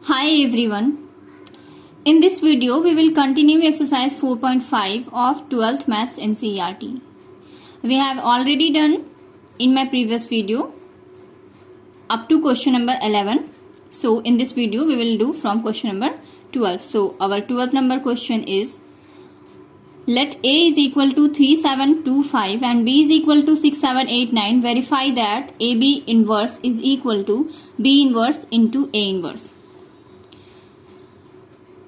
Hi everyone. In this video we will continue exercise 4.5 of 12th Maths NCERT. We have already done in my previous video up to question number 11. So in this video we will do from question number 12. So our 12th number question is, let A is equal to 3725 and B is equal to 6789. Verify that AB inverse is equal to B inverse into A inverse.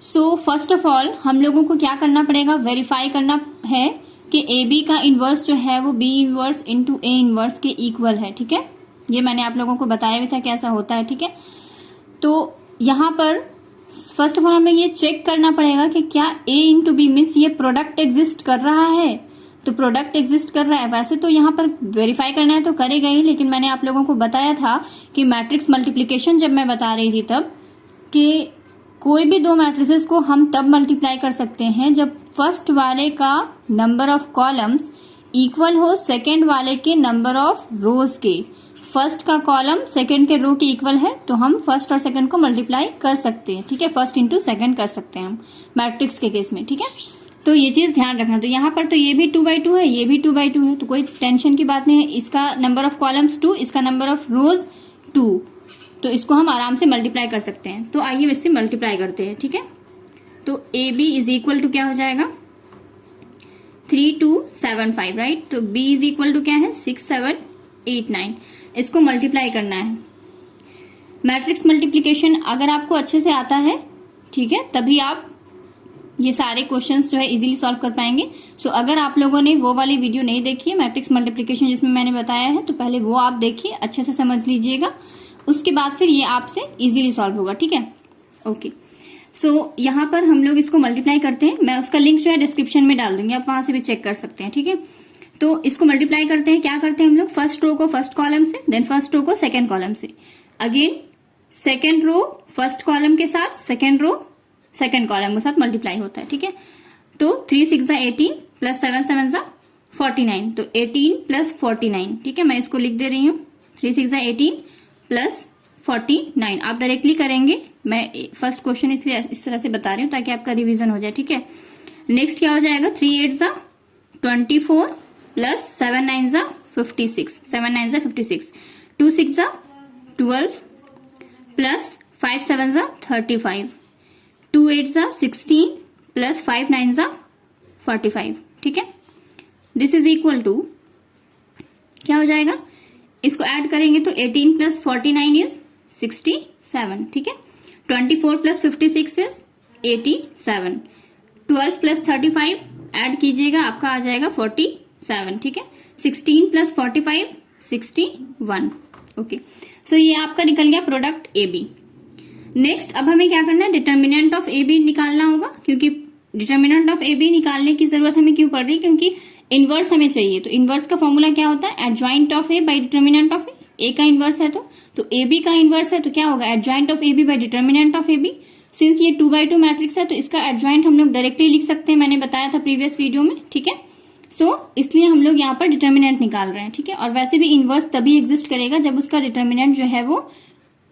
So first of all हम लोगों को क्या करना पड़ेगा, verify करना है कि A B का इन्वर्स जो है वो B inverse into A inverse के इक्वल है. ठीक है, ये मैंने आप लोगों को बताया भी था कैसा होता है. ठीक है, तो यहाँ पर फर्स्ट ऑफ ऑल हमें ये चेक करना पड़ेगा कि क्या ए इंटू बी मीन्स ये प्रोडक्ट एग्जिस्ट कर रहा है. तो प्रोडक्ट एग्जिस्ट कर रहा है. वैसे तो यहाँ पर वेरीफाई करना है तो करेगा ही, लेकिन मैंने आप लोगों को बताया था कि मैट्रिक्स मल्टीप्लीकेशन जब मैं बता रही थी तब कि कोई भी दो मैट्रिसेस को हम तब मल्टीप्लाई कर सकते हैं जब फर्स्ट वाले का नंबर ऑफ कॉलम्स इक्वल हो सेकंड वाले के नंबर ऑफ रोज के. फर्स्ट का कॉलम सेकंड के रो के इक्वल है तो हम फर्स्ट और सेकंड को मल्टीप्लाई कर सकते हैं. ठीक है, फर्स्ट इंटू सेकंड कर सकते हैं हम मैट्रिक्स के केस में. ठीक है, तो ये चीज ध्यान रखना. तो यहाँ पर तो ये भी 2/2 है, ये भी 2/2 है, तो कोई टेंशन की बात नहीं है. इसका नंबर ऑफ कॉलम्स 2, इसका नंबर ऑफ रोज 2, तो इसको हम आराम से मल्टीप्लाई कर सकते हैं. तो आइए इससे मल्टीप्लाई करते हैं. ठीक है, तो A B is equal to क्या हो जाएगा 3275, राइट. तो बी इज इक्वल टू क्या है 6789. इसको मल्टीप्लाई करना है. मैट्रिक्स मल्टीप्लीकेशन अगर आपको अच्छे से आता है, ठीक है, तभी आप ये सारे क्वेश्चंस जो है इजीली सॉल्व कर पाएंगे. सो अगर आप लोगों ने वो वाली वीडियो नहीं देखी है मैट्रिक्स मल्टीप्लीकेशन जिसमें मैंने बताया है, तो पहले वो आप देखिए, अच्छे से समझ लीजिएगा, उसके बाद फिर ये आपसे इजीली सॉल्व होगा. ठीक है, ओके. सो यहाँ पर हम लोग इसको मल्टीप्लाई करते हैं. मैं उसका लिंक जो है डिस्क्रिप्शन में डाल दूंगी, आप वहां से भी चेक कर सकते हैं. ठीक है, तो इसको मल्टीप्लाई करते हैं. क्या करते हैं हम लोग, फर्स्ट रो को फर्स्ट कॉलम से, देन फर्स्ट रो को सेकंड कॉलम से, again second row first column के साथ, सेकंड रो सेकंड कॉलम के साथ मल्टीप्लाई होता है. ठीक है, तो 3 6 18 प्लस 7 7 49. तो 18 प्लस 49. ठीक है, मैं इसको लिख दे रही हूँ 3 6 18 प्लस 49. आप डायरेक्टली करेंगे, मैं फर्स्ट क्वेश्चन इसलिए इस तरह से बता रही हूँ ताकि आपका रिवीजन हो जाए. ठीक है, नेक्स्ट क्या हो जाएगा 3 8 24 प्लस 7 9 56, 7 9 56, 2 6 12 प्लस 5 7 35, 2 8 16 प्लस 5 9 45. ठीक है, दिस इज इक्वल टू क्या हो जाएगा, इसको ऐड करेंगे तो 18 प्लस 49 इज 67. ठीक है, 24 प्लस 56 इज 87, 12 प्लस 35 ऐड कीजिएगा, आपका आ जाएगा 47. ठीक है, 16 प्लस 45 61. ओके, सो ये आपका निकल गया प्रोडक्ट ए बी. नेक्स्ट अब हमें क्या करना है, डिटर्मिनेंट ऑफ ए बी निकालना होगा, क्योंकि डिटर्मिनेंट ऑफ ए बी निकालने की जरूरत हमें क्यों पड़ रही है, क्योंकि इनवर्स हमें चाहिए. तो इनवर्स का फॉर्मूला क्या होता है, adjoint of A by determinant of A. A का इनवर्स है तो ए बी का इनवर्स है, तो क्या होगा adjoint of A B by determinant of A B. Since ये 2/2 मैट्रिक्स है तो इसका एडजॉइंट हम लोग डायरेक्टली लिख सकते हैं, मैंने बताया था प्रीवियस वीडियो में. ठीक है, सो इसलिए हम लोग यहाँ पर डिटर्मिनेंट निकाल रहे हैं. ठीक है, और वैसे भी इनवर्स तभी एग्जिस्ट करेगा जब उसका डिटर्मिनेंट जो है वो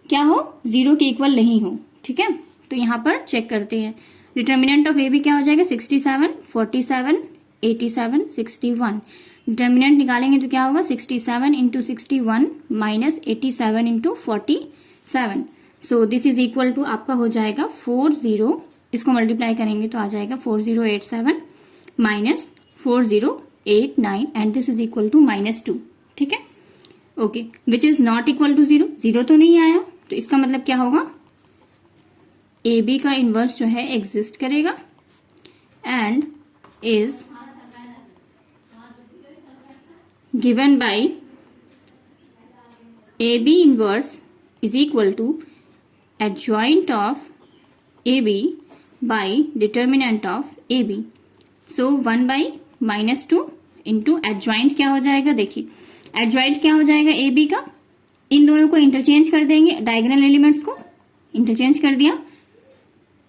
क्या हो, 0 के इक्वल नहीं हो. ठीक है, तो यहाँ पर चेक करते हैं. डिटर्मिनेंट ऑफ ए बी क्या हो जाएगा 67 47 87 61. डिटर्मिनेंट निकालेंगे तो क्या होगा 67 into 61 minus 87 into 47. So this is equal to आपका हो जाएगा 40. इसको मल्टीप्लाई करेंगे तो आ जाएगा 4087 minus 4089 and this is equal to -2. ठीक है, okay, which is not equal to 0. 0 तो नहीं आया, तो इसका मतलब क्या होगा ए बी का इनवर्स जो है एग्जिस्ट करेगा and is given by AB inverse is equal to adjoint of AB by determinant of AB. So 1/-2 into adjoint क्या हो जाएगा, देखिए adjoint क्या हो जाएगा AB का, इन दोनों को इंटरचेंज कर देंगे, डायगोनल एलिमेंट्स को इंटरचेंज कर दिया,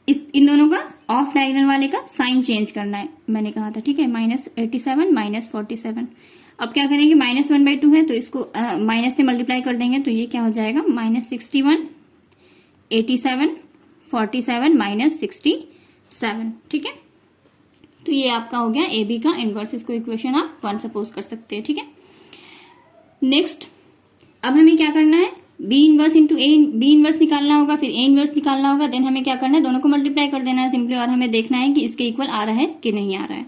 इन दोनों का ऑफ डायगोनल वाले का साइन चेंज करना है, मैंने कहा था. ठीक है, -87 माइनस 47. अब क्या करेंगे, -1/2 है तो इसको माइनस से मल्टीप्लाई कर देंगे, तो ये क्या हो जाएगा -61 87 47 माइनस 67, ठीक है। तो ये आपका हो गया ए बी का इनवर्स। इसको इक्वेशन आप 1 सपोज कर सकते हैं, ठीक है। नेक्स्ट अब हमें क्या करना है, बी इनवर्स इंटू ए, बी इनवर्स निकालना होगा, फिर ए इनवर्स निकालना होगा, देन हमें क्या करना है, दोनों को मल्टीप्लाई कर देना है सिंपली, और हमें देखना है कि इसके इक्वल आ रहा है कि नहीं आ रहा है।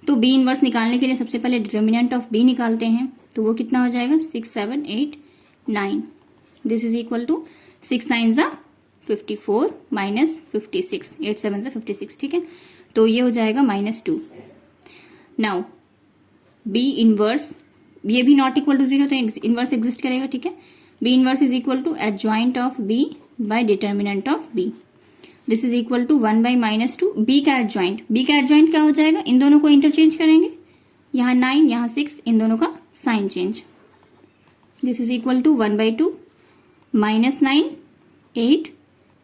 तो बी इनवर्स निकालने के लिए सबसे पहले डिटर्मिनेंट ऑफ बी निकालते हैं। तो वो कितना हो जाएगा, 6 7 8 9। दिस इज इक्वल टू 6 9 ज़ा 54 माइनस 56, 8 7 ज़ा 56, ठीक है। तो ये हो जाएगा -2। नाउ बी इनवर्स, ये भी नॉट इक्वल टू 0, तो इनवर्स एग्जिस्ट करेगा, ठीक है। B inverse is equal to adjoint of B by determinant of B. This is equal to 1 by -2। B का एडजॉइंट, बी का एडजॉइंट क्या हो जाएगा, इन दोनों को इंटरचेंज करेंगे, यहाँ 9 यहाँ 6, इन दोनों का sign change. This is equal to 1/2 -9 8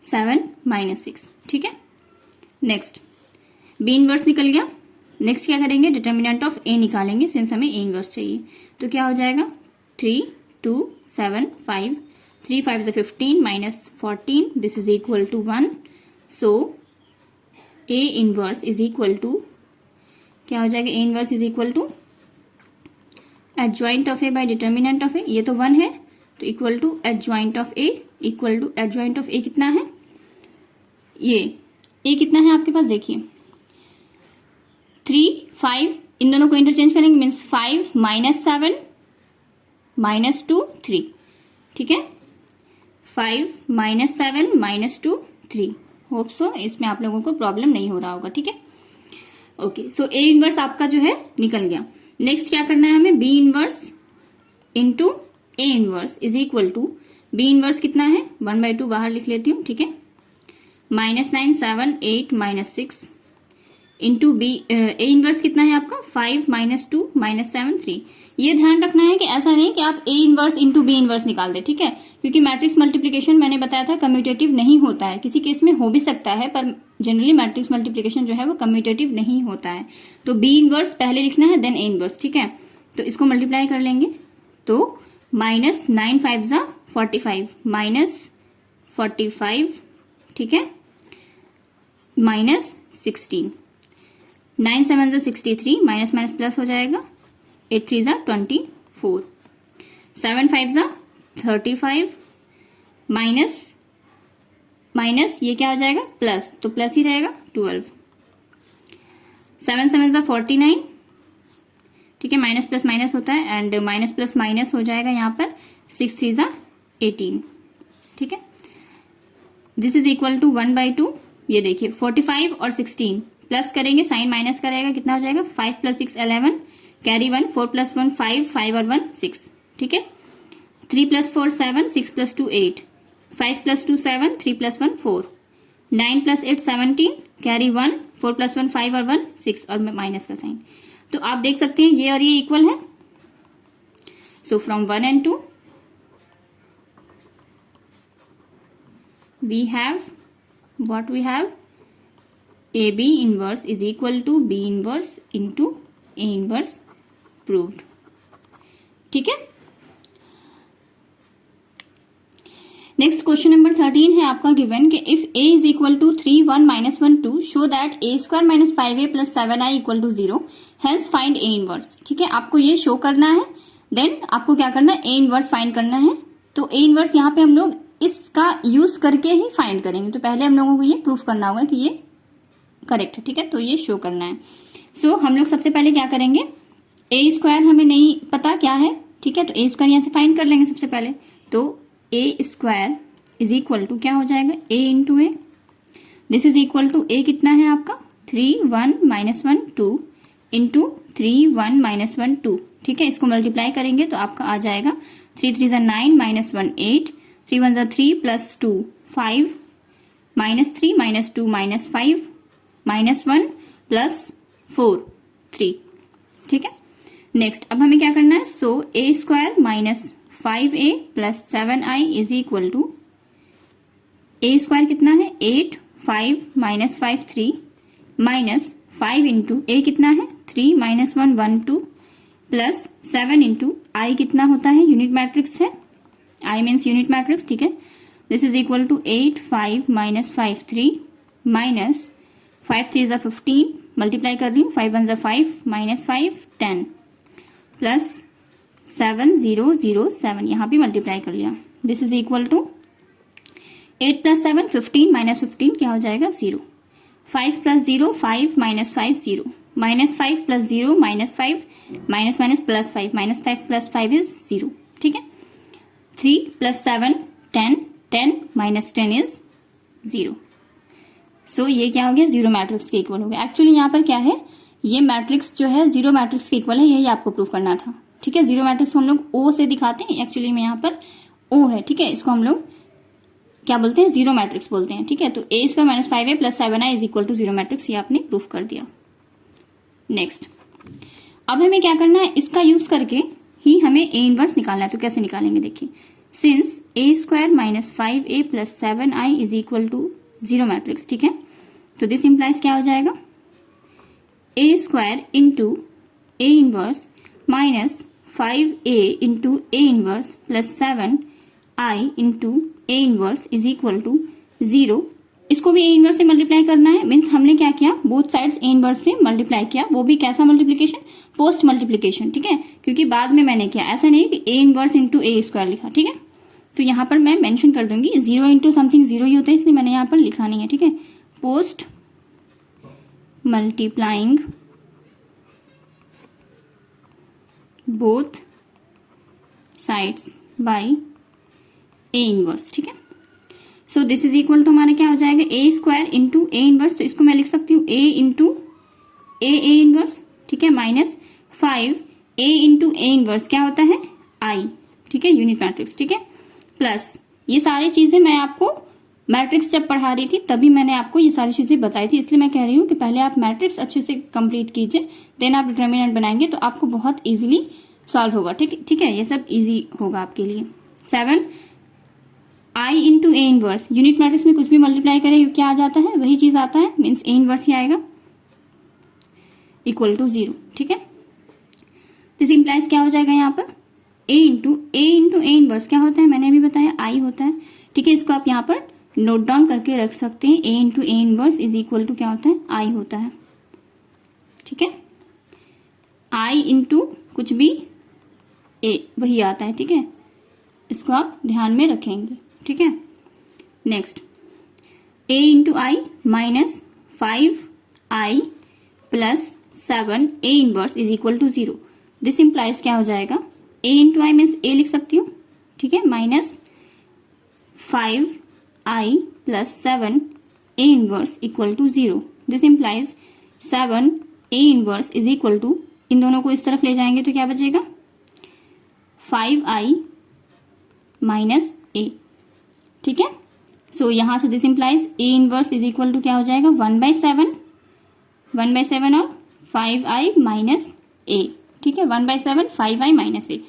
7 -6, ठीक है। नेक्स्ट बी इनवर्स निकल गया। नेक्स्ट क्या करेंगे, डिटर्मिनेंट ऑफ ए निकालेंगे, सिंस हमें ए इनवर्स चाहिए। तो क्या हो जाएगा, 3 2 7 5, 3 5 = 15 minus 14, this is equal to 1। So A inverse is equal to क्या हो जाएगा, A inverse is equal to adjoint of A by determinant of A, ये तो 1 है, तो equal to adjoint of A, equal to adjoint of A कितना है, ये ए कितना है आपके पास, देखिए 3 5, इन दोनों को इंटरचेंज करेंगे, मीन्स 5 -7 -2 3, ठीक है। 5 -7 -2 3। होप सो इसमें आप लोगों को प्रॉब्लम नहीं हो रहा होगा, ठीक है। ओके, सो ए इनवर्स आपका जो है निकल गया। नेक्स्ट क्या करना है हमें, B inverse into A inverse is equal to, B inverse कितना है, 1/2 बाहर लिख लेती हूँ, ठीक है, -9 7 8 -6 इंटू बी, ए इनवर्स कितना है आपका, 5 -2 -7 3। ये ध्यान रखना है कि ऐसा नहीं कि आप A inverse into B inverse निकाल दे, ठीक है, क्योंकि मैट्रिक्स मल्टीप्लिकेशन मैंने बताया था कम्यूटेटिव नहीं होता है, किसी केस में हो भी सकता है, पर जनरली मैट्रिक्स मल्टीप्लिकेशन जो है वो कम्यूटेटिव नहीं होता है। तो बी इनवर्स पहले लिखना है, देन ए इनवर्स, ठीक है। तो इसको मल्टीप्लाई कर लेंगे, तो -9 5 ज़ा 45 -45, ठीक है, -16, 9 7 ज़ा 63, माइनस माइनस प्लस हो जाएगा, 8 3 ज़ा 24, 7 5 ज़ा 35, माइनस माइनस ये क्या हो जाएगा, प्लस, तो प्लस ही रहेगा 12, 7 7 ज़ा 49, ठीक है, माइनस प्लस माइनस होता है, एंड माइनस प्लस माइनस हो जाएगा यहाँ पर, 6 3 ज़ा 18, ठीक है। दिस इज इक्वल टू 1/2, ये देखिए 45 और 16 प्लस करेंगे, साइन माइनस करेगा, कितना हो जाएगा, 5 + 6 11, कैरी 1, 4 + 1 5, 5 और 1 6, ठीक है। 3 + 4 7, 6 + 2 8, 5 + 2 7, 3 + 1 4, 9 + 8 17, कैरी 1, 4 + 1 5 और 1 6, और माइनस का साइन। तो आप देख सकते हैं ये और ये इक्वल है। So from 1 and 2 we have what we have, AB inverse is equal to B inverse into A inverse proved, ठीक है। नेक्स्ट क्वेश्चन नंबर 13 है आपका गिवन कि if A is equal to 3 1 -1 2 show that A² - 5A + 7I = 0, hence find A inverse, ठीक है। आपको ये show करना है, देन आपको क्या करना है, A इनवर्स फाइंड करना है। तो A इनवर्स यहाँ पे हम लोग इसका यूज करके ही फाइंड करेंगे। तो पहले हम लोगों को ये प्रूफ करना होगा कि ये करेक्ट है, ठीक है, तो ये शो करना है। सो हम लोग सबसे पहले क्या करेंगे, A² हमें नहीं पता क्या है, ठीक है, तो A² यहाँ से फाइंड कर लेंगे सबसे पहले। तो A² इज इक्वल टू क्या हो जाएगा, A into A, this is equal to A कितना है आपका, 3 1 -1 2 इंटू 3 1 -1 2, ठीक है। इसको मल्टीप्लाई करेंगे तो आपका आ जाएगा 3 3 ज़ा 9 -1 8, 3 1 ज़ा 3 + 2 5, -3 -2 -5 -1 + 4 3, ठीक है। नेक्स्ट अब हमें क्या करना है, सो A² - 5A + 7I is equal to, A² कितना है, 8 5 -5 3 माइनस 5 इंटू A कितना है, 3 -1 1 2 प्लस 7 इंटू I कितना होता है, यूनिट मैट्रिक्स है, I मीन्स यूनिट मैट्रिक्स, ठीक है, this is equal to 8 5 minus 5 3 minus 5 3 is 15, multiply कर रही हूँ, 5 1 5 माइनस 5 10 प्लस 7 0 0 7, यहाँ भी मल्टीप्लाई कर लिया. This is equal to 8 plus 7 15 minus 15 क्या हो जाएगा 0. 5 plus 0 5 minus 5 0, minus 5 plus 0 minus 5 minus minus plus 5, minus 5 plus 5 is 0. ठीक है. 3 प्लस 7 10, 10 माइनस 10 इज 0. सो ये क्या हो गया, जीरो मैट्रिक्स के इक्वल हो गया. एक्चुअली यहाँ पर क्या है, ये मैट्रिक्स जो है जीरो मैट्रिक्स के इक्वल है, यही आपको प्रूव करना था. ठीक है. जीरो मैट्रिक्स को हम लोग ओ से दिखाते हैं, एक्चुअली में यहाँ पर ओ है. ठीक है. इसको हम लोग क्या बोलते हैं, जीरो मैट्रिक्स बोलते हैं. ठीक है. तो A square minus 5a plus 7i is equal to zero matrix, ये आपने प्रूफ कर दिया. नेक्स्ट, अब हमें क्या करना है, इसका यूज करके ही हमें ए इनवर्स निकालना है. तो कैसे निकालेंगे देखिए. Since A square minus 5a plus 7i is equal to zero matrix. ठीक है. तो दिस इंप्लाइज क्या हो जाएगा, A square into A inverse minus 5a into A inverse plus 7i into A inverse is equal to 0. इसको भी A inverse से multiply करना है. मीन्स हमने क्या किया, बोथ साइड्स ए इनवर्स से मल्टीप्लाई किया. वो भी कैसा मल्टीप्लीकेशन, पोस्ट मल्टीप्लीकेशन. ठीक है. क्योंकि बाद में मैंने किया, ऐसा नहीं कि ए इनवर्स इंटू ए स्क्वायर लिखा. ठीक है. तो यहाँ पर मैं मेंशन कर दूंगी 0 इंटू समथिंग 0 ही होता है, इसलिए मैंने यहाँ पर लिखा नहीं है. ठीक है. Post multiplying both sides by A inverse. ठीक है. So this is equal to हमारा क्या हो जाएगा, A square into A inverse. तो इसको मैं लिख सकती हूँ ए इंटू ए इनवर्स. ठीक है. Minus 5 A into A inverse क्या होता है, आई. ठीक है. Unit matrix. ठीक है. प्लस ये सारी चीजें मैं आपको मैट्रिक्स जब पढ़ा रही थी तभी मैंने आपको ये सारी चीजें बताई थी, इसलिए मैं कह रही हूँ कि पहले आप मैट्रिक्स अच्छे से कंप्लीट कीजिए, देन आप डिटर्मिनेंट बनाएंगे तो आपको बहुत इजीली सॉल्व होगा. ठीक है. ये सब इजी होगा आपके लिए. 7 I into A inverse, unit matrix में कुछ भी मल्टीप्लाई करें क्या आ जाता है, वही चीज आता है, मीन्स ए इनवर्स ही आएगा, इक्वल टू 0. ठीक है. दिस इंप्लाइज क्या हो जाएगा यहाँ पर, ए इंटू ए इनवर्स क्या होता है, मैंने अभी बताया आई होता है. ठीक है. इसको आप यहाँ पर नोट डाउन करके रख सकते हैं. A into A inverse is equal to क्या होता है, आई होता है. ठीक है. आई इंटू कुछ भी ए वही आता है. ठीक है. इसको आप ध्यान में रखेंगे. ठीक है. Next, A into I minus 5i plus 7 A inverse is equal to 0. This implies क्या हो जाएगा, ए इंटू आई मीन्स ए लिख सकती हूँ. ठीक है. Minus 5i plus 7 A inverse equal to 0. This implies 7 A inverse is equal to, इन दोनों को इस तरफ ले जाएंगे तो क्या बचेगा, 5i माइनस ए. ठीक है. सो यहां से this implies A inverse is equal to क्या हो जाएगा, 1/7 और 5i माइनस ए. ठीक है. 1/7 5i minus A.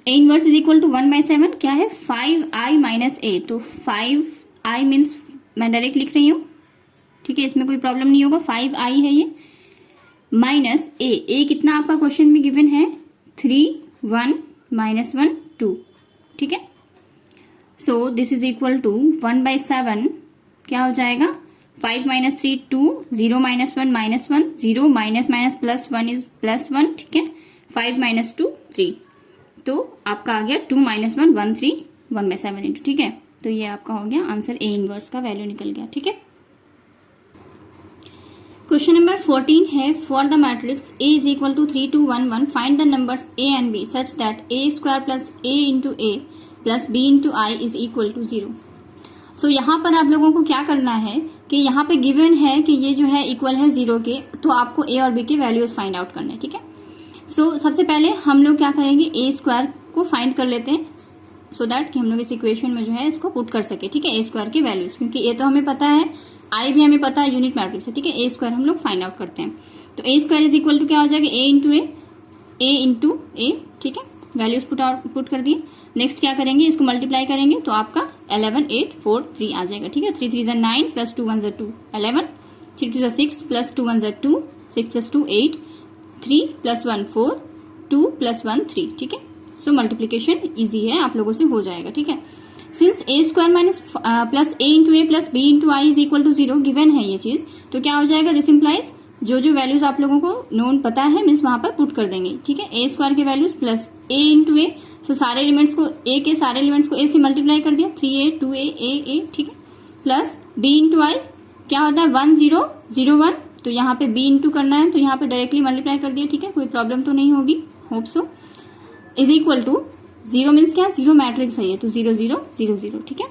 A inverse is equal to 1/7 क्या है, 5i माइनस ए. तो 5i मीन्स मैं डायरेक्ट लिख रही हूं. ठीक है. इसमें कोई प्रॉब्लम नहीं होगा, 5i है ये, माइनस ए. ए कितना आपका क्वेश्चन में गिवन है, 3 1 माइनस 1 2. ठीक है. So this is equal to 1/7 क्या हो जाएगा, 5 minus 3 2, 0 minus 1 minus 1, 0 minus minus plus 1 is plus 1. ठीक है. 5 माइनस 2 3, तो आपका आ गया 2 माइनस 1 1 3 1/7 इंटू. ठीक है. तो ये आपका हो गया आंसर, ए इनवर्स का वैल्यू निकल गया. ठीक है. क्वेश्चन नंबर 14 है, for the matrix A is equal to 3 2 1 1 find the numbers A and B such that A square plus A into A plus B into I is equal to 0. सो यहाँ पर आप लोगों को क्या करना है कि यहाँ पे गिवन है कि ये जो है इक्वल है 0 के, तो आपको A और B के वैल्यूज फाइंड आउट करने हैं. ठीक है. सो सबसे पहले हम लोग क्या करेंगे, A स्क्वायर को फाइंड कर लेते हैं, सो दैट कि हम लोग इस इक्वेशन में जो है इसको पुट कर सके. ठीक है. A स्क्वायर की वैल्यूज, क्योंकि A तो हमें पता है, आई भी हमें पता है, यूनिट मैट्रिक्स है. ठीक है. ए स्क्वायर हम लोग फाइंड आउट करते हैं. तो A square is equal to क्या हो जाएगा, ए इंटू ए. ठीक है. वैल्यूज पुट कर दिए. नेक्स्ट क्या करेंगे, इसको मल्टीप्लाई करेंगे तो आपका 11 8 4 3 आ जाएगा. ठीक है. 3 3 9 plus 2 1 2 11, 3 2 6 plus 2 1 2, 6 plus 2 8, 3 plus 1 4, 2 plus 1 3. ठीक है. सो मल्टीप्लीकेशन इजी है, आप लोगों से हो जाएगा। ठीक है, since A square minus plus A into A plus B into I is equal to 0 given है ये चीज, तो क्या हो जाएगा, दिस इंप्लाइज जो जो वैल्यूज आप लोगों को नोन पता है मीन्स वहां पर पुट कर देंगे। ठीक है, ए स्क्वायर के वैल्यूज प्लस ए इंटू ए, सो सारे एलिमेंट्स को ए के सारे एलिमेंट्स को ए से मल्टीप्लाई कर दिया, 3a 2a a। ठीक है, प्लस बी इंटू आई क्या होता है 1 0 0 1, तो यहाँ पे बी इंटू करना है तो यहाँ पे डायरेक्टली मल्टीप्लाई कर दिया। ठीक है, कोई प्रॉब्लम तो नहीं होगी, hope so. Is equal to 0 means क्या, 0 मैट्रिक्स है ये, तो 0 0 0 0। ठीक है,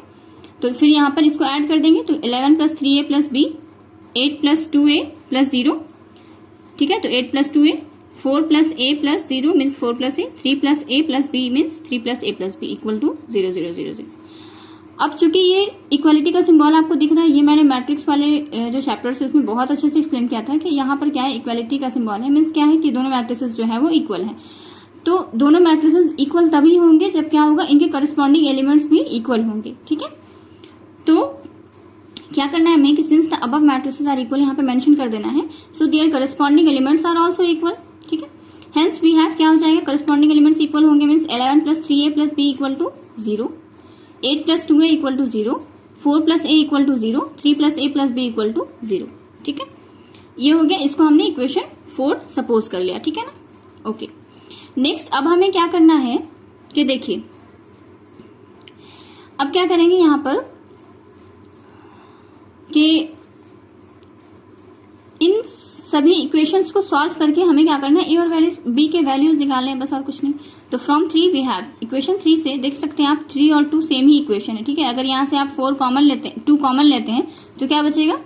तो फिर यहाँ पर इसको ऐड कर देंगे, तो 11 प्लस 3a प्लस बी, 8 प्लस 2a प्लस 0। ठीक है, तो 8 plus 2a, 4 plus a plus 0 means 4 plus a, 3 plus a plus b means 3 plus a plus b equal to 0 0 0 0। अब चूंकि ये इक्वालिटी का सिंबल आपको दिख रहा है, ये मैंने मैट्रिक्स वाले जो चैप्टर्स है उसमें बहुत अच्छे से एक्सप्लेन किया था कि यहाँ पर क्या है, इक्वालिटी का सिंबल है, मीन्स क्या है कि दोनों मैट्रिसेस जो है वो इक्वल है। तो दोनों मैट्रिसेस इक्वल तभी होंगे जब क्या होगा, इनके करस्पॉन्डिंग एलिमेंट्स भी इक्वल होंगे। ठीक है, तो क्या करना है हमें कि since the above matrices are equal, यहाँ पे मेंशन कर देना है, so their corresponding elements are also equal. ठीक है, हेंस वी हैव क्या हो जाएगा, करस्पॉन्डिंग एलिमेंट्स इक्वल होंगे means 11 plus 3a plus b equal to 0, 8 plus 2a equal to 0, 4 plus a equal to 0, 3 plus a plus b equal to 0। ठीक है, ये हो गया, इसको हमने इक्वेशन 4 सपोज कर लिया। ठीक है ना, ओके। नेक्स्ट अब हमें क्या करना है कि देखिए, अब क्या करेंगे यहाँ पर कि इन सभी इक्वेशंस को सॉल्व करके हमें क्या करना है, ए और वैल्यूज बी के वैल्यूज निकालने हैं, बस और कुछ नहीं। तो फ्रॉम 3 वी हैव, इक्वेशन 3 से देख सकते हैं आप 3 और 2 सेम ही इक्वेशन है। ठीक है, अगर यहाँ से आप 4 कॉमन लेते हैं, 2 कॉमन लेते हैं तो क्या बचेगा,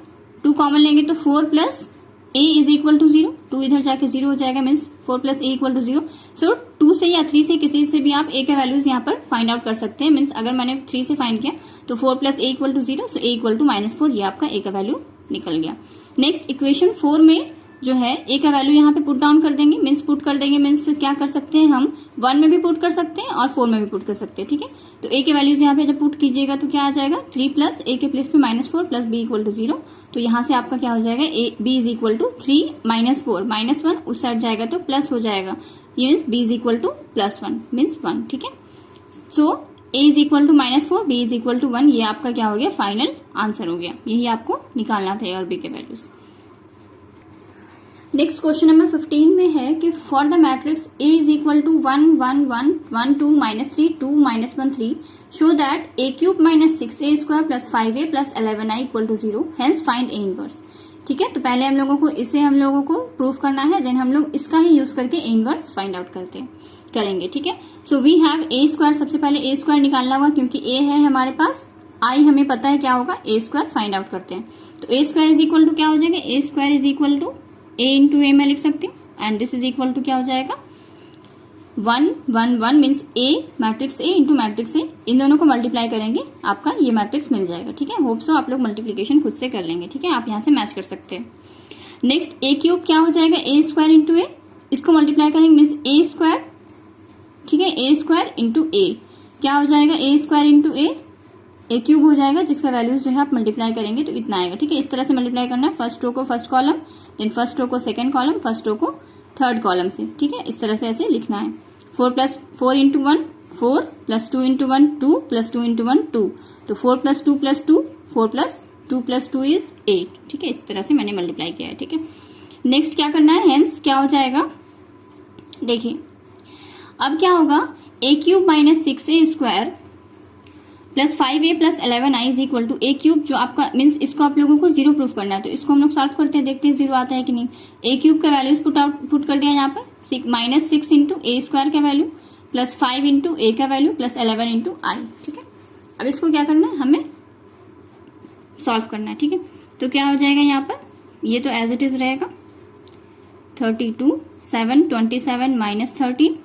2 कॉमन लेंगे तो 4 plus a is equal to 0, 2 इधर जाके 0 हो जाएगा means 4 plus a equal to 0। So 2 से या 3 से किसी से भी आप ए के वैल्यूज यहाँ पर फाइंड आउट कर सकते हैं। मीन्स अगर मैंने 3 से फाइंड किया तो 4 plus a equal to 0, so a equal to -4, ये आपका ए का वैल्यू निकल गया। नेक्स्ट इक्वेशन 4 में जो है ए का वैल्यू यहाँ पे पुट डाउन कर देंगे, मीन्स पुट कर देंगे मीन्स क्या कर सकते हैं हम, 1 में भी पुट कर सकते हैं और 4 में भी पुट कर सकते हैं। ठीक है, तो ए के वैल्यूज यहाँ पे जब पुट कीजिएगा तो क्या आ जाएगा, 3 प्लस ए के प्लेस पे -4 प्लस बी इक्वल टू 0, तो यहाँ से आपका क्या हो जाएगा, a B is equal to 3 -4 -1 उस साइड जाएगा तो प्लस हो जाएगा, ये means B is equal to +1 means 1। ठीक है, so A is equal to -4, B is equal to 1, ये आपका क्या हो गया, फाइनल आंसर हो गया। यही आपको निकालना था ए और बी के वैल्यूज। नेक्स्ट क्वेश्चन नंबर 15 में है कि for the matrix A is equal to 1 1 1 1 2 -3 2 -1 3 show that A cube minus 6a square plus 5a plus 11i equal to 0, hence find A inverse. ठीक है, तो पहले हम लोगों को इसे हम लोगों को प्रूफ करना है, देन हम लोग इसका ही यूज करके ए इनवर्स फाइंड आउट करेंगे। ठीक है, so we have A square, सबसे पहले ए स्क्वायर निकालना होगा क्योंकि ए है हमारे पास, आई हमें पता है क्या होगा, ए स्क्वायर फाइंड आउट करते हैं। तो A square is equal to क्या हो जाएगा, A square is equal to a into A मैं लिख सकती हूँ, and this is equal to क्या हो जाएगा, 1 1 1 means A matrix A into matrix A, इन दोनों को मल्टीप्लाई करेंगे आपका ये मैट्रिक्स मिल जाएगा। ठीक है, होप सो आप लोग मल्टीप्लीकेशन खुद से कर लेंगे। ठीक है, आप यहाँ से मैच कर सकते हैं। नेक्स्ट ए क्यूब क्या हो जाएगा, ए स्क्वायर इंटू ए, इसको मल्टीप्लाई करेंगे मीन्स ए स्क्वायर। ठीक है, ए स्क्वायर इंटू ए क्या हो जाएगा, A square into A cube हो जाएगा, जिसका वैल्यूज जो है आप मल्टीप्लाई करेंगे तो इतना आएगा। ठीक है, इस तरह से मल्टीप्लाई करना है, फर्स्ट रो को first column, then first row को सेकंड कॉलम, फर्स्ट रो को थर्ड कॉलम से। ठीक है, इस तरह से ऐसे लिखना है। 4 into 1 4 plus 2 into 1 2 plus 2 into 1 2, तो 4 plus 2 plus 2 4 plus 2 plus 2 is 8। ठीक है, इस तरह से मैंने मल्टीप्लाई किया है। ठीक है, नेक्स्ट क्या करना है, हेंस क्या हो जाएगा, देखिए अब क्या होगा, A cube minus 6a square plus 5a plus 11i is equal to A cube, जो आपका मीन्स इसको आप लोगों को 0 प्रूफ करना है, तो इसको हम लोग सॉल्व करते हैं, देखते हैं 0 आता है कि नहीं। ए क्यूब का वैल्यूज पुट कर दिया यहाँ पर, -6 इंटू ए स्क्वायर का वैल्यू प्लस 5 इंटू ए का वैल्यू प्लस 11 इंटू आई। ठीक है, अब इसको क्या करना है, हमें सॉल्व करना है। ठीक है, तो क्या हो जाएगा यहाँ पर, ये तो एज इट इज रहेगा, 32 7 27 -13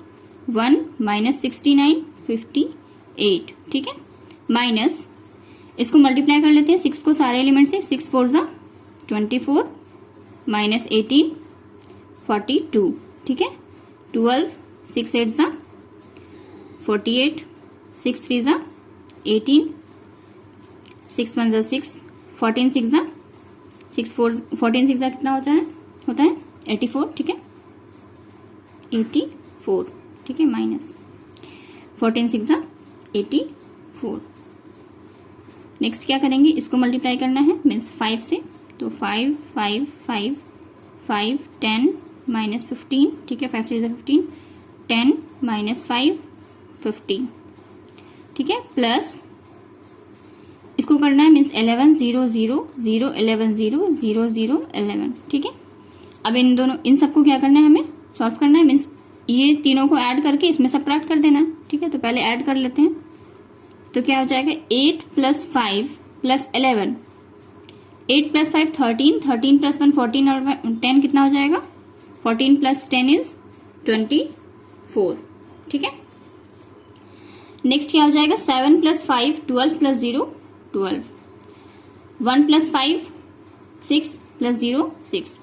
1 -69 58। ठीक है, माइनस इसको मल्टीप्लाई कर लेते हैं 6 को सारे एलिमेंट से, 6 4 जा 24 माइनस 18 42। ठीक है, 12 6 8 जा 48 6 3 जा 18 6 1 जा 6 14 6 जा 6 4 14 6 जा कितना होता है 84। ठीक है, 84। ठीक है, माइनस 14 6 84। नेक्स्ट क्या करेंगे, इसको मल्टीप्लाई करना है मीन्स 5 से, तो 5 5 5 5 10 माइनस 15, ठीक है, 5 से 15, 10 माइनस 5 15, ठीक है, प्लस इसको करना है मीन्स 11 0 0 0 11 0 0 0 11, ठीक है। अब इन सबको क्या करना है, हमें सॉल्व करना है मीन्स ये तीनों को ऐड करके इसमें सबट्रैक्ट कर देना है, ठीक है। तो पहले ऐड कर लेते हैं, तो क्या हो जाएगा 8 प्लस 5 प्लस 11, 8 प्लस 5 13, 13 प्लस 1 14 और 10 कितना हो जाएगा, 14 प्लस 10 इज 24, ठीक है। नेक्स्ट क्या हो जाएगा 7 प्लस 5 12 प्लस 0 12, 1 प्लस 5 6 प्लस 0 6।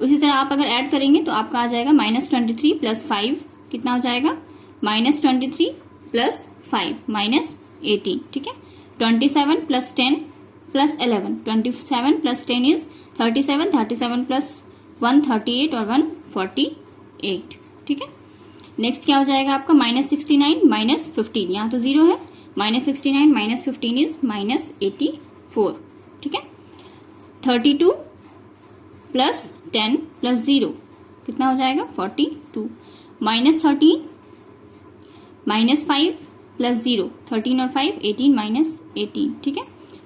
उसी तरह आप अगर ऐड करेंगे तो आपका आ जाएगा -23 प्लस 5 कितना हो जाएगा, -23 प्लस 5 -18, ठीक है। 27 plus 10 plus 11, 27 plus 10 is 37, 37 plus 1 38 और 1 48, ठीक है। नेक्स्ट क्या हो जाएगा आपका -69 -15, यहाँ तो 0 है, -69 -15 इज -84, ठीक है। 32 प्लस 10 प्लस 0 कितना हो जाएगा 42, -13 -5 प्लस 0 13 और 5 18 -18, ठीक है।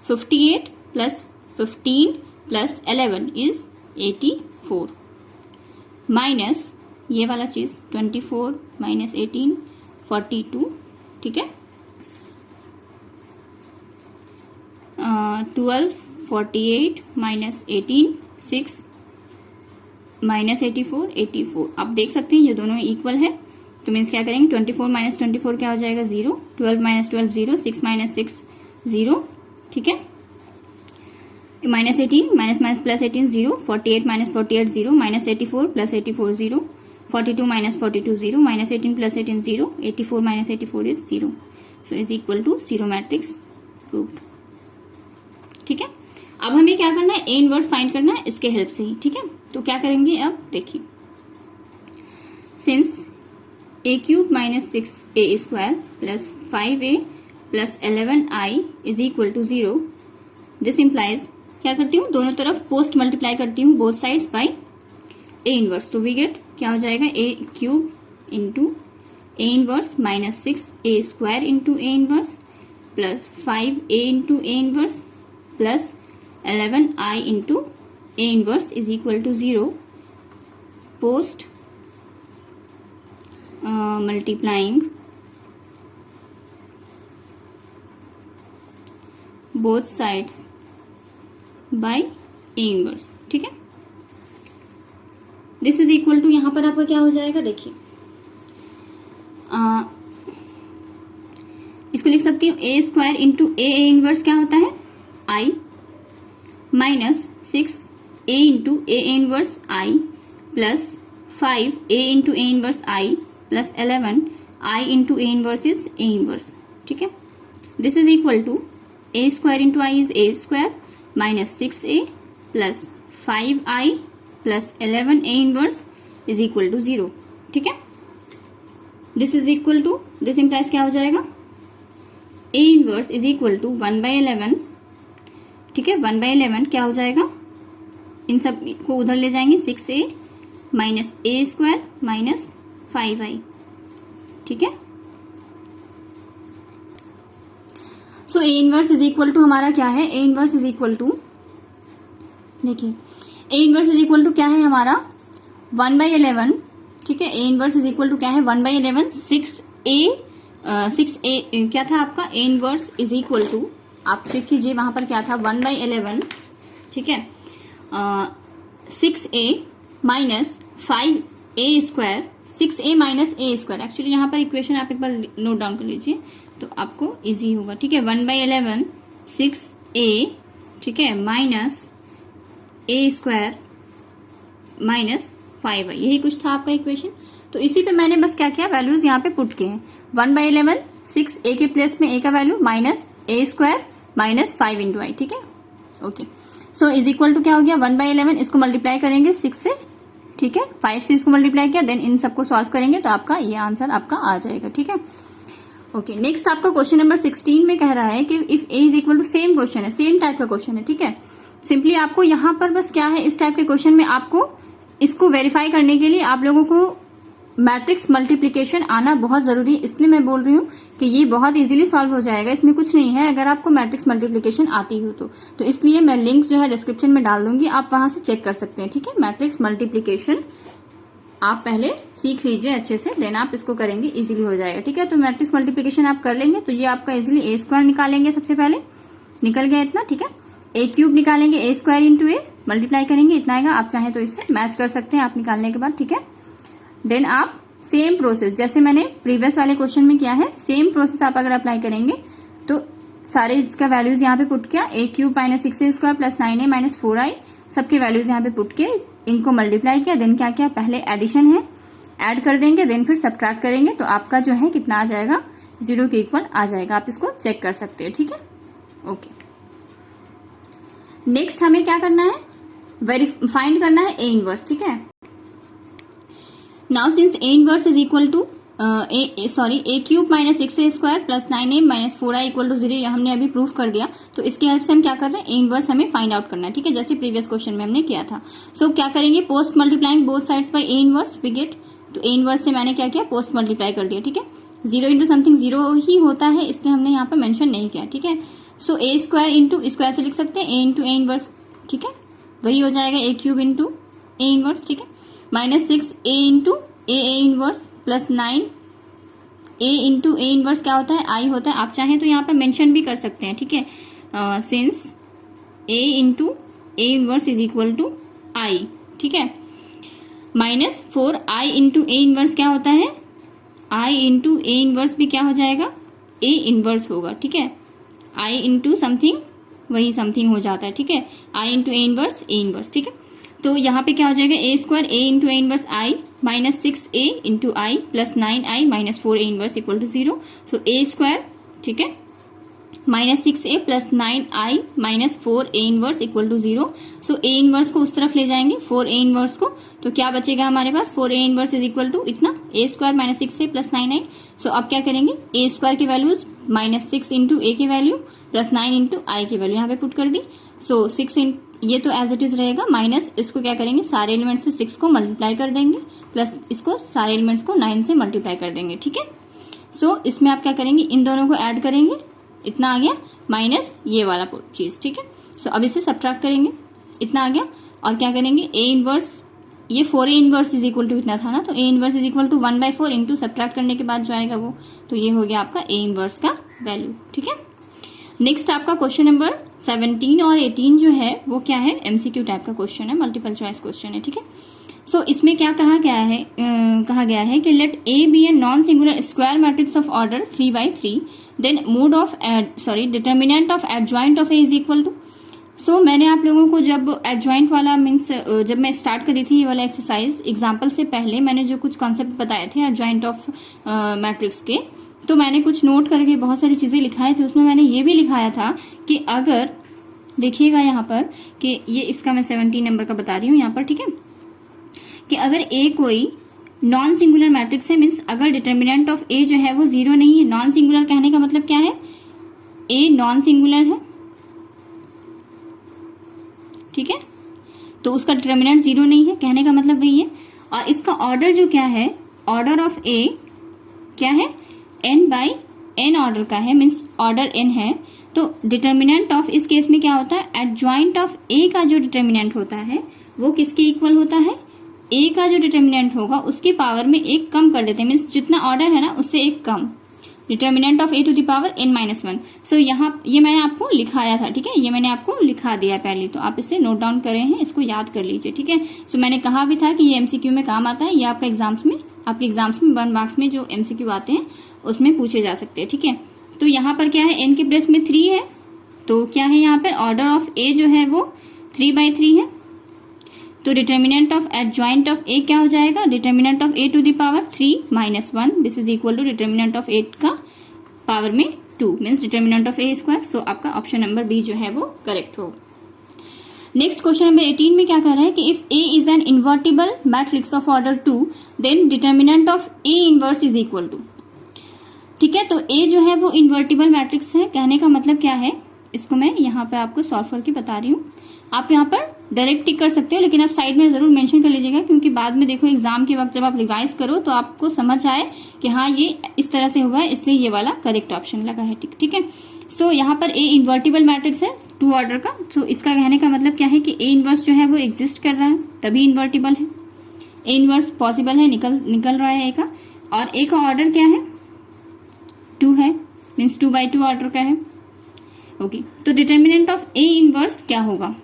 58 प्लस 15 प्लस 11 इज 84, माइनस ये वाला चीज 24 -18 42, ठीक है। 12 48 -18 6 -84 84। आप देख सकते हैं ये दोनों इक्वल है, तो मीन्स क्या करेंगे 24 - 24 क्या हो जाएगा 0, 12 - 12 0, 6 - 6 0, ठीक है। -18 minus plus 18 0, 48 - 48 0, -84 plus 84 0, 42 - 42 0, -18 plus 18 0, 84 - 84 is 0, so is equal to 0 matrix proved, ठीक है। अब हमें क्या करना है, ए इनवर्स फाइंड करना है इसके हेल्प से ही, ठीक है। तो क्या करेंगे, अब देखिए, since a³ - 6a² plus 5a plus 11i is equal to 0, this implies क्या करती हूँ, दोनों तरफ पोस्ट मल्टीप्लाई करती हूँ both sides by A inverse, तो वी गेट क्या हो जाएगा a³ into A inverse minus 6a² into A inverse plus 5a into A inverse plus 11i into A inverse is equal to 0 post multiplying both sides by A inverse, ठीक है। This is equal to, यहां पर आपका क्या हो जाएगा, देखिए इसको लिख सकती हूँ a² इंटू ए इनवर्स क्या होता है i minus 6a into A inverse i plus 5a into A inverse i plus 11i into A inverse is A inverse, ठीक है। This is equal to a² into i is a² minus 6a plus 5i plus 11 A inverse is equal to 0, ठीक है। This is equal to, this implies क्या हो जाएगा, A inverse is equal to 1/11, ठीक है। 1/11 क्या हो जाएगा, इन सब को उधर ले जाएंगे, 6a minus a² minus 5i, ठीक है। So A inverse is equal to हमारा क्या है, A inverse is equal to, देखिए A inverse is equal to क्या है हमारा 1/11, ठीक है। A inverse is equal to क्या है 1/11, 6a क्या था आपका, A inverse is equal to, आप चेक कीजिए वहां पर क्या था 1/11, ठीक है। 6a minus 5a², 6a minus a², actually यहाँ पर इक्वेशन आप एक बार नोट डाउन कर लीजिए तो आपको इजी होगा, ठीक है। 1/11 6a, ठीक है, माइनस a² माइनस 5i, यही कुछ था आपका इक्वेशन। तो इसी पे मैंने बस क्या किया, वैल्यूज यहाँ पे पुट किए हैं। 1/11 6a के प्लेस में a का value minus a² minus 5 into I, ठीक है, okay. So is equal to क्या हो गया 1/11, इसको मल्टीप्लाई करेंगे 6 से, ठीक है, 5 से इसको मल्टीप्लाई किया, देन इन सबको सॉल्व करेंगे तो आपका ये आंसर आपका आ जाएगा, ठीक है। ओके, नेक्स्ट आपका क्वेश्चन नंबर 16 में कह रहा है कि if A is equal to, same question है, सेम टाइप का क्वेश्चन है, ठीक है। सिंपली आपको यहाँ पर बस क्या है, इस टाइप के क्वेश्चन में आपको इसको वेरीफाई करने के लिए आप लोगों को मैट्रिक्स मल्टीप्लिकेशन आना बहुत जरूरी है, इसलिए मैं बोल रही हूँ कि ये बहुत इजीली सॉल्व हो जाएगा, इसमें कुछ नहीं है अगर आपको मैट्रिक्स मल्टीप्लिकेशन आती हो तो इसलिए मैं लिंक्स जो है डिस्क्रिप्शन में डाल दूंगी, आप वहां से चेक कर सकते हैं, ठीक है। मैट्रिक्स मल्टीप्लिकेशन आप पहले सीख लीजिए अच्छे से, देन आप इसको करेंगे, इजीली हो जाएगा, ठीक है। तो मैट्रिक्स मल्टीप्लिकेशन आप कर लेंगे तो ये आपका इजीली ए स्क्वायर निकालेंगे, सबसे पहले निकल गया इतना, ठीक है। ए क्यूब निकालेंगे, ए स्क्वायर इंटू ए मल्टीप्लाई करेंगे, इतना आएगा। आप चाहें तो इससे मैच कर सकते हैं आप निकालने के बाद, ठीक है। देन आप सेम प्रोसेस जैसे मैंने प्रीवियस वाले क्वेश्चन में किया है, सेम प्रोसेस आप अगर अप्लाई करेंगे तो सारे इसका वैल्यूज यहाँ पे पुट किया, A cube minus 6a square plus 9a minus 4i, सबके वैल्यूज यहाँ पे पुट के इनको मल्टीप्लाई किया। देन क्या किया, पहले एडिशन है, ऐड कर देंगे, देन फिर सब्ट्रैक्ट करेंगे, तो आपका जो है कितना आ जाएगा, 0 के इक्वल आ जाएगा। आप इसको चेक कर सकते हैं, ठीक है। ओके, नेक्स्ट हमें क्या करना है, फाइंड करना है ए इनवर्स, ठीक है। Now since A inverse is equal to A cube minus 6a square plus 9a minus 4i equal to 0, हमने अभी प्रूफ कर दिया, तो इसकी हेल्प से हम क्या कर रहे हैं, ए इनवर्स हमें फाइंड आउट करना है, ठीक है, जैसे प्रीवियस क्वेश्चन में हमने किया था। सो क्या करेंगे, post multiplying both sides by A inverse we get, तो ए इनवर्स से मैंने क्या किया, पोस्ट मल्टीप्लाई कर दिया, ठीक है। 0 इंटू समथिंग 0 ही होता है, इसलिए हमने यहाँ पर मेंशन नहीं किया, ठीक है। So A square into square से लिख सकते हैं ए इंटू ए इनवर्स, ठीक है, वही हो जाएगा ए क्यूब इंटू ए इनवर्स, ठीक है, minus 6a into A inverse plus 9 A into A inverse क्या होता है, आई होता है। आप चाहें तो यहाँ पर मेंशन भी कर सकते हैं, ठीक है, since A into A inverse is equal to I, ठीक है, minus 4i into A inverse क्या होता है, आई इंटू ए इनवर्स भी क्या हो जाएगा, ए इनवर्स होगा, ठीक है, आई इंटू समथिंग वही समथिंग हो जाता है, ठीक है, आई इंटू ए इनवर्स, ठीक है। तो यहाँ पे क्या हो जाएगा, A square A into A inverse I minus 6a into I plus 9i minus 4a inverse equal to 0। So A square, ठीक है, minus 6a plus 9i minus 4a inverse equal to 0। So A inverse को उस तरफ ले जाएंगे, 4a inverse को, तो क्या बचेगा हमारे पास, 4a inverse is equal to इतना, A square minus 6a plus 9i। So अब क्या करेंगे, ए स्क्वायर की वैल्यूज माइनस 6 इंटू ए की वैल्यू प्लस 9 इंटू आई की वैल्यू यहाँ पे पुट कर दी। सो 6 ये तो एज इट इज रहेगा, माइनस इसको क्या करेंगे, सारे एलिमेंट्स से 6 को मल्टीप्लाई कर देंगे, प्लस इसको सारे एलिमेंट्स को 9 से मल्टीप्लाई कर देंगे, ठीक है। सो इसमें आप क्या करेंगे, इन दोनों को ऐड करेंगे, इतना आ गया, माइनस ये वाला चीज, ठीक है। सो अब इसे सब्ट्रैक्ट करेंगे, इतना आ गया, और क्या करेंगे, ए इनवर्स, ये 4a inverse is equal to इतना था ना, तो A inverse is equal to 1/4 into subtract करने के बाद जो आएगा वो, तो ये हो गया आपका ए इनवर्स का वैल्यू, ठीक है। नेक्स्ट आपका क्वेश्चन नंबर 17 और 18 जो है वो क्या है, एमसीक्यू टाइप का क्वेश्चन है, मल्टीपल चॉइस क्वेश्चन है, ठीक है। सो इसमें क्या कहा गया है कि let A be a non singular square matrix of order 3/3, then mod of determinant of adjoint of A is equal to. So मैंने आप लोगों को जब एडजॉइंट वाला मीन्स जब मैं स्टार्ट करी थी ये वाला एक्सरसाइज, एग्जाम्पल से पहले मैंने जो कुछ कॉन्सेप्ट बताए थे एडजॉइंट ऑफ मैट्रिक्स के, तो मैंने कुछ नोट करके बहुत सारी चीजें लिखाए थे, उसमें मैंने ये भी लिखाया था कि अगर देखिएगा यहाँ पर कि ये इसका मैं 17 नंबर का बता रही हूँ यहाँ पर, ठीक है, कि अगर ए कोई नॉन सिंगुलर मैट्रिक्स है, मीन्स अगर डिटर्मिनेंट ऑफ ए जो है वो 0 नहीं है, नॉन सिंगुलर कहने का मतलब क्या है, ए नॉन सिंगुलर है, ठीक है, तो उसका डिटर्मिनेंट 0 नहीं है, कहने का मतलब वही है। और इसका ऑर्डर जो क्या है, ऑर्डर ऑफ ए क्या है, n/n ऑर्डर का है, मीन्स ऑर्डर n है, तो डिटर्मिनेंट ऑफ इस केस में क्या होता है, एडजॉइंट ऑफ ए का जो डिटर्मिनेंट होता है वो किसके इक्वल होता है, ए का जो डिटर्मिनेंट होगा उसके पावर में एक कम कर देते हैं, मीन्स जितना ऑर्डर है ना उससे एक कम, determinant of A to the power n-1। So यहाँ ये मैंने आपको लिखाया था, ठीक है, ये मैंने आपको लिखा दिया पहले, तो आप इसे नोट डाउन करे हैं, इसको याद कर लीजिए, ठीक है। सो मैंने कहा भी था कि ये एमसीक्यू में काम आता है, ये आपका एग्जाम्स में, आपके एग्जाम्स में 1 मार्क्स में जो एमसीक्यू आते हैं उसमें पूछे जा सकते हैं, ठीक है। तो यहाँ पर क्या है, n के प्लेस में 3 है, तो क्या है यहाँ पर ऑर्डर ऑफ ए जो है वो 3/3 है, तो determinant of adjoint of A क्या हो जाएगा, determinant of A to the power 3-1, this is equal to determinant of A का पावर में 2, means determinant of A square. So आपका ऑप्शन नंबर बी जो है वो करेक्ट हो। नेक्स्ट क्वेश्चन नंबर 18 में क्या कह रहा है कि if A is an invertible matrix of order 2, then determinant of A inverse is equal to. ठीक है, तो ए जो है वो इन्वर्टिबल मैट्रिक्स है। कहने का मतलब क्या है, इसको मैं यहाँ पे आपको सॉल्व करके बता रही हूँ। आप यहाँ पर डायरेक्ट टिक कर सकते हो, लेकिन आप साइड में जरूर मेंशन कर लीजिएगा, क्योंकि बाद में देखो एग्जाम के वक्त जब आप रिवाइज करो तो आपको समझ आए कि हाँ ये इस तरह से हुआ है, इसलिए ये वाला करेक्ट ऑप्शन लगा है। ठीक है, सो यहाँ पर ए इन्वर्टिबल मैट्रिक्स है 2 ऑर्डर का। सो इसका कहने का मतलब क्या है कि ए इनवर्स जो है वो एग्जिस्ट कर रहा है तभी इन्वर्टिबल है। ए इनवर्स पॉसिबल है, निकल रहा है ए का, और ए का ऑर्डर क्या है 2 है, मीन्स 2/2 ऑर्डर का है। ओके, तो डिटर्मिनेंट ऑफ ए इनवर्स क्या होगा,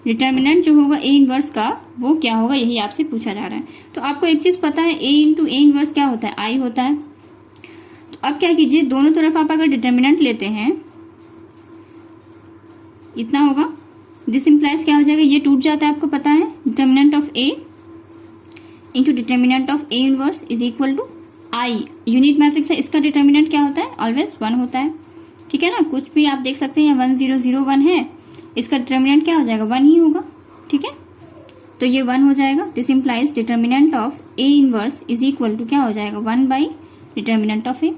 डिटर्मिनेंट जो होगा ए इनवर्स का वो क्या होगा, यही आपसे पूछा जा रहा है। तो आपको एक चीज पता है, ए इंटू ए इनवर्स क्या होता है, आई होता है। तो अब क्या कीजिए, दोनों तरफ आप अगर डिटर्मिनेंट लेते हैं इतना होगा, दिस इंप्लाइज क्या हो जाएगा, ये टूट जाता है, आपको पता है determinant of A into determinant of A inverse is equal to I. Unit matrix है, इसका डिटर्मिनेंट क्या होता है, ऑलवेज 1 होता है। ठीक है ना, कुछ भी आप देख सकते हैं, 1 0 0 1 है, इसका डिटर्मिनेंट क्या हो जाएगा 1 ही होगा। ठीक है, तो ये 1 हो जाएगा। This implies determinant of A inverse is equal to क्या हो जाएगा 1 बाई डिटर्मिनेंट ऑफ ए।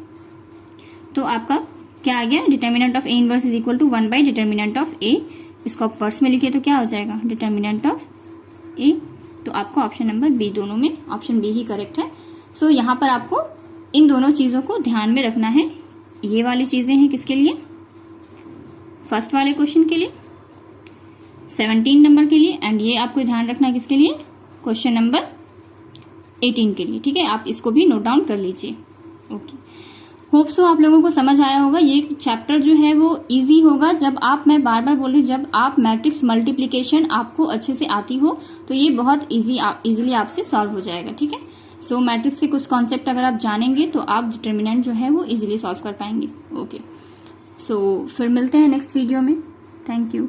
तो आपका क्या आ गया, determinant of A inverse is equal to 1 by determinant of A. इसको आप वर्स में लिखिए तो क्या हो जाएगा डिटर्मिनेंट ऑफ ए। तो आपको ऑप्शन नंबर बी, दोनों में ऑप्शन बी ही करेक्ट है। सो यहाँ पर आपको इन दोनों चीजों को ध्यान में रखना है। ये वाली चीजें हैं किसके लिए, फर्स्ट वाले क्वेश्चन के लिए 17 नंबर के लिए, एंड ये आपको ध्यान रखना है किसके लिए, क्वेश्चन नंबर 18 के लिए। ठीक है, आप इसको भी नोट डाउन कर लीजिए। ओके, होप सो आप लोगों को समझ आया होगा। ये चैप्टर जो है वो इजी होगा जब आप, मैं बार बार बोल रही हूँ, जब आप मैट्रिक्स मल्टीप्लिकेशन आपको अच्छे से आती हो तो ये बहुत इजीली आपसे सॉल्व हो जाएगा। ठीक है, सो मैट्रिक्स के कुछ कॉन्सेप्ट अगर आप जानेंगे तो आप डिटर्मिनेंट जो है वो इजीली सॉल्व कर पाएंगे। ओके, सो फिर मिलते हैं नेक्स्ट वीडियो में। Thank you.